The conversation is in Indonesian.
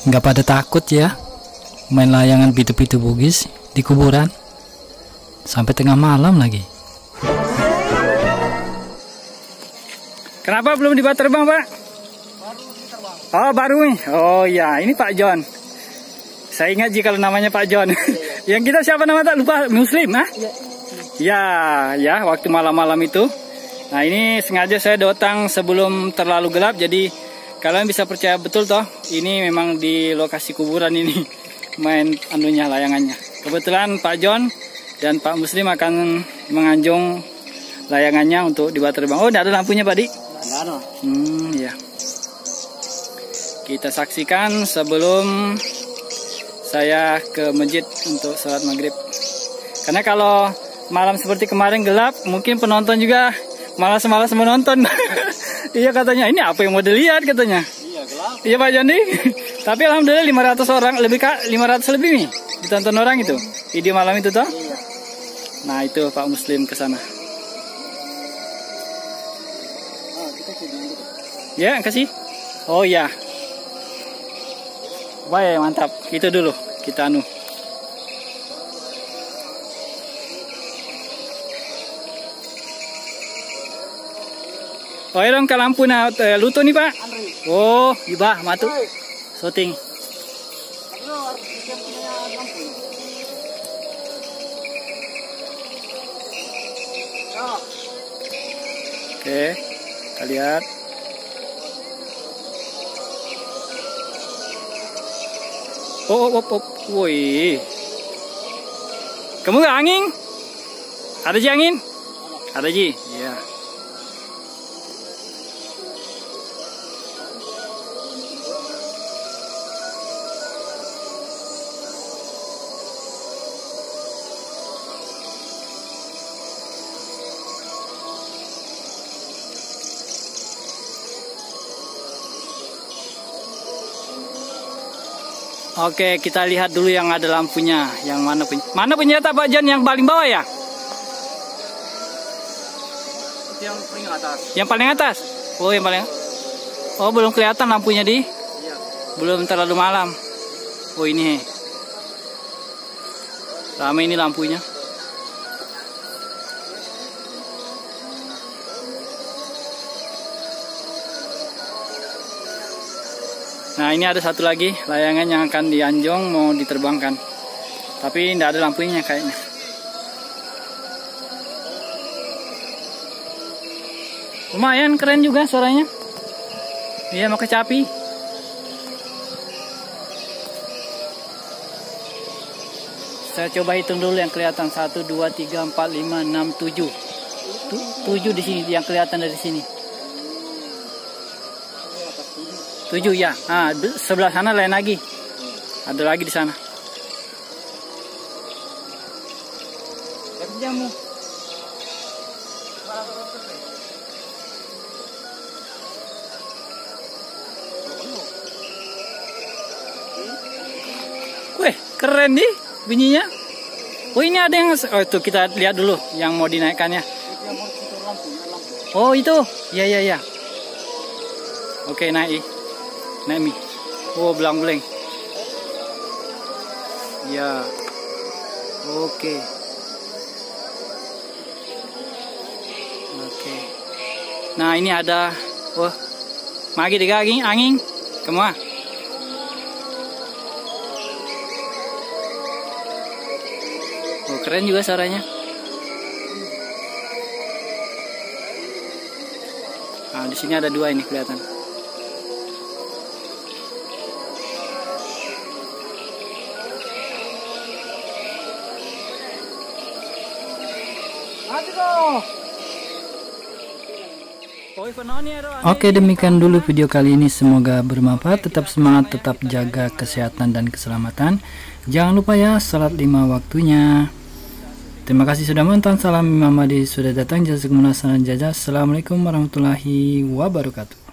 Nggak pada takut ya main layangan pitu-pitu Bugis di kuburan sampai tengah malam lagi. Kenapa belum dibuat terbang, Pak? Oh, baru nih. Oh ya, ini Pak John. Saya ingat jika namanya Pak John. Yang kita siapa nama tak lupa, Muslim, ah? Ya, waktu malam-malam itu. Nah, ini sengaja saya datang sebelum terlalu gelap, jadi kalian bisa percaya betul toh, ini memang di lokasi kuburan ini main anunya layangannya. Kebetulan Pak John dan Pak Muslim akan menganjung layangannya untuk dibuat terbang. Oh, tidak ada lampunya, Pak Di? Tidak ada. Ya. Kita saksikan sebelum saya ke masjid untuk sholat maghrib. Karena kalau malam seperti kemarin gelap, mungkin penonton juga malas-malas menonton. Iya katanya, ini apa yang mau dilihat katanya. Iya gelap. Iya Pak Jondi. Tapi alhamdulillah 500 orang, 500 lebih nih ditonton orang itu. Video malam itu toh? Iya. Nah itu Pak Muslim ke sana. Ya kasih. Oh ya. Baik mantap. Itu dulu kita anu. Oh, dong ke lampu na luto nih Pak. Oh, ibah matu. Syuting. Oke, kita lihat. Oh. Woi. Kamu nggak angin? Ada ji angin? Ada ji. Iya. Oke, kita lihat dulu yang ada lampunya. Yang mana punya? Mana penyetak Pak John yang paling bawah ya? Yang paling atas. Yang paling atas? Oh, yang paling. Oh, belum kelihatan lampunya di? Iya. Belum terlalu malam. Oh, ini. Ramai ini lampunya. Nah ini ada satu lagi layangan yang akan dianjong mau diterbangkan. Tapi tidak ada lampunya kayaknya. Lumayan keren juga suaranya. Iya mau kecapi. Saya coba hitung dulu yang kelihatan. 1, 2, 3, 4, 5, 6, 7. 7 di sini yang kelihatan dari sini. 7 ya. Ah, sebelah sana lain lagi. Ada lagi di sana. Jamu. Wih, keren nih bunyinya. Oh, ini ada yang itu kita lihat dulu yang mau dinaikkannya. Oh, itu. Iya. Oke, naik. Naik mi. Oh, belang-belang. Ya. Oke. Nah, ini ada. Wah. Magi digaging angin. Kemana? Oh, keren juga suaranya. Nah, di sini ada 2 ini kelihatan. Oke, demikian dulu video kali ini, semoga bermanfaat. Tetap semangat, tetap jaga kesehatan dan keselamatan. Jangan lupa ya, salat 5 waktunya. Terima kasih sudah menonton. Salam Imam Mahdi sudah datang. Jazakumullah khairan jazaa. Assalamualaikum warahmatullahi wabarakatuh.